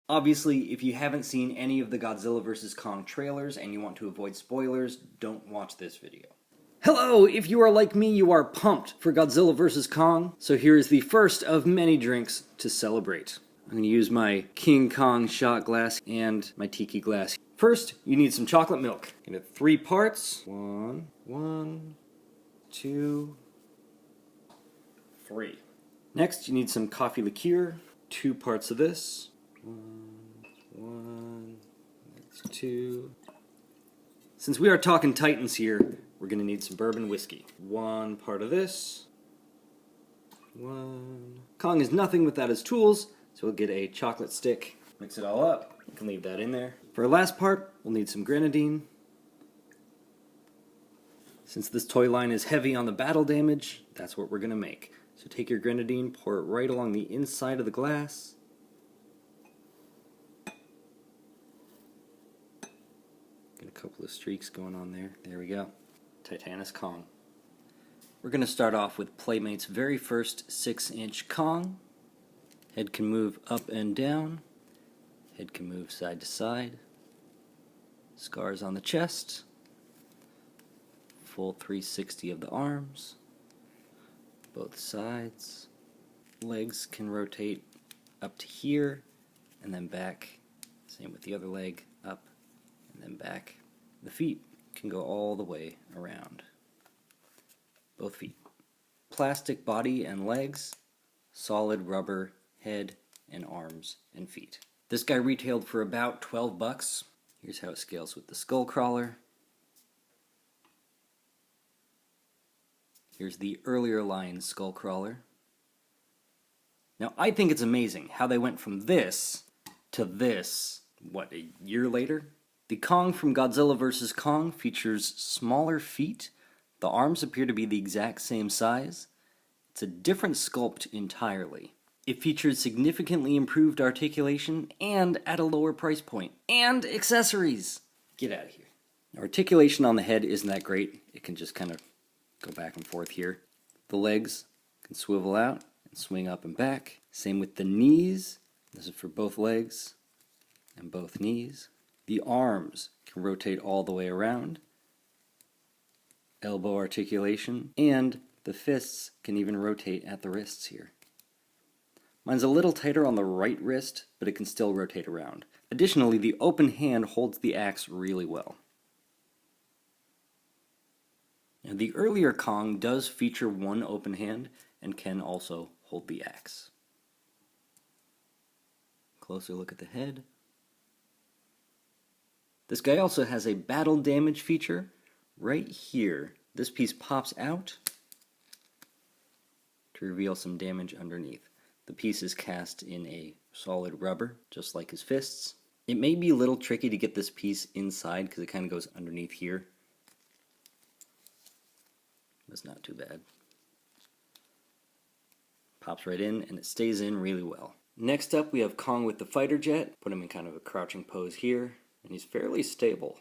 Obviously, if you haven't seen any of the Godzilla vs. Kong trailers and you want to avoid spoilers, don't watch this video. Hello! If you are like me, you are pumped for Godzilla vs. Kong, so here is the first of many drinks to celebrate. I'm going to use my King Kong shot glass and my tiki glass. First, you need some chocolate milk. Get it 3 parts. 1, 2, 3. Next, you need some coffee liqueur. 2 parts of this. 1, that's 2. Since we are talking Titans here, we're going to need some bourbon whiskey. 1 part of this. 1. Kong is nothing without his tools, so we'll get a chocolate stick. Mix it all up. You can leave that in there. For our last part, we'll need some grenadine. Since this toy line is heavy on the battle damage, that's what we're going to make. So take your grenadine, pour it right along the inside of the glass. Get a couple of streaks going on there. There we go. Titanus Kong. We're going to start off with Playmates' very first 6-inch Kong. Head can move up and down. Head can move side to side. Scars on the chest. Full 360 of the arms. Both sides. Legs can rotate up to here and then back. Same with the other leg, up and then back. The feet can go all the way around. Both feet. Plastic body and legs, solid rubber head and arms and feet. This guy retailed for about $12. Here's how it scales with the Skullcrawler. Here's the earlier line Skullcrawler. Now, I think it's amazing how they went from this to this, what, a year later? The Kong from Godzilla vs. Kong features smaller feet. The arms appear to be the exact same size. It's a different sculpt entirely. It features significantly improved articulation and at a lower price point. And accessories! Get out of here. Articulation on the head isn't that great. It can just kind of go back and forth here. The legs can swivel out and swing up and back. Same with the knees. This is for both legs and both knees. The arms can rotate all the way around. Elbow articulation. And the fists can even rotate at the wrists here. Mine's a little tighter on the right wrist, but it can still rotate around. Additionally, the open hand holds the axe really well. Now, the earlier Kong does feature one open hand and can also hold the axe. Closer look at the head. This guy also has a battle damage feature right here. This piece pops out to reveal some damage underneath. The piece is cast in a solid rubber, just like his fists. It may be a little tricky to get this piece inside because it kind of goes underneath here. That's not too bad. Pops right in and it stays in really well. Next up we have Kong with the fighter jet. Put him in kind of a crouching pose here, and he's fairly stable.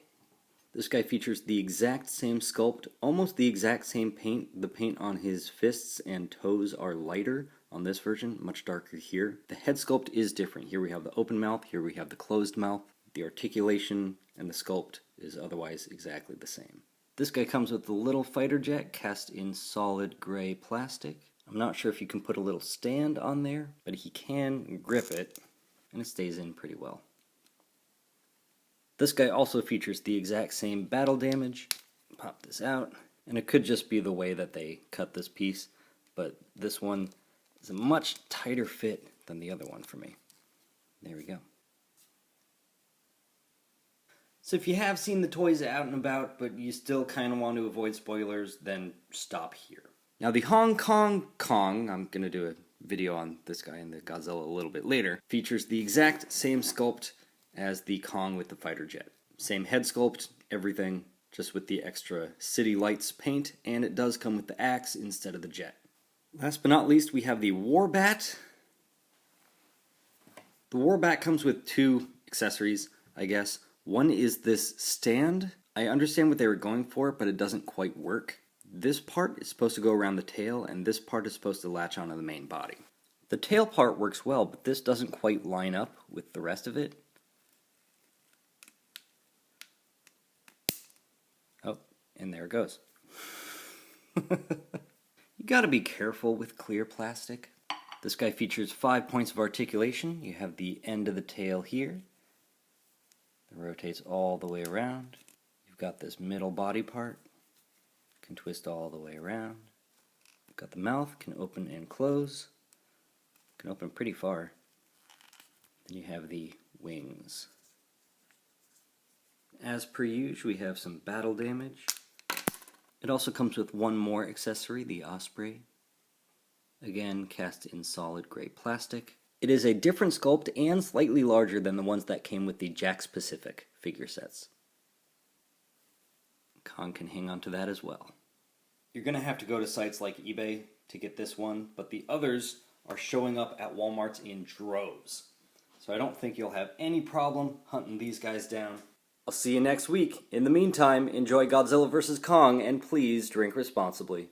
This guy features the exact same sculpt, almost the exact same paint. The paint on his fists and toes are lighter on this version, much darker here. The head sculpt is different. Here we have the open mouth, here we have the closed mouth. The articulation and the sculpt is otherwise exactly the same. This guy comes with the little fighter jet cast in solid gray plastic. I'm not sure if you can put a little stand on there, but he can grip it, and it stays in pretty well. This guy also features the exact same battle damage. Pop this out, and it could just be the way that they cut this piece, but this one is a much tighter fit than the other one for me. There we go. So if you have seen the toys out and about, but you still kind of want to avoid spoilers, then stop here. Now the Hong Kong Kong, I'm going to do a video on this guy and the Godzilla a little bit later, features the exact same sculpt as the Kong with the fighter jet. Same head sculpt, everything, just with the extra city lights paint, and it does come with the axe instead of the jet. Last but not least, we have the Warbat. The Warbat comes with 2 accessories, I guess. One is this stand. I understand what they were going for, but it doesn't quite work. This part is supposed to go around the tail, and this part is supposed to latch onto the main body. The tail part works well, but this doesn't quite line up with the rest of it. Oh, and there it goes. You gotta be careful with clear plastic. This guy features 5 points of articulation. You have the end of the tail here. It rotates all the way around. You've got this middle body part. Can twist all the way around. You've got the mouth, can open and close. Can open pretty far. Then you have the wings. As per usual, we have some battle damage. It also comes with one more accessory, the osprey. Again, cast in solid gray plastic. It is a different sculpt and slightly larger than the ones that came with the Jakks Pacific figure sets. Kong can hang on to that as well. You're going to have to go to sites like eBay to get this one, but the others are showing up at Walmarts in droves. So I don't think you'll have any problem hunting these guys down. I'll see you next week. In the meantime, enjoy Godzilla vs. Kong, and please drink responsibly.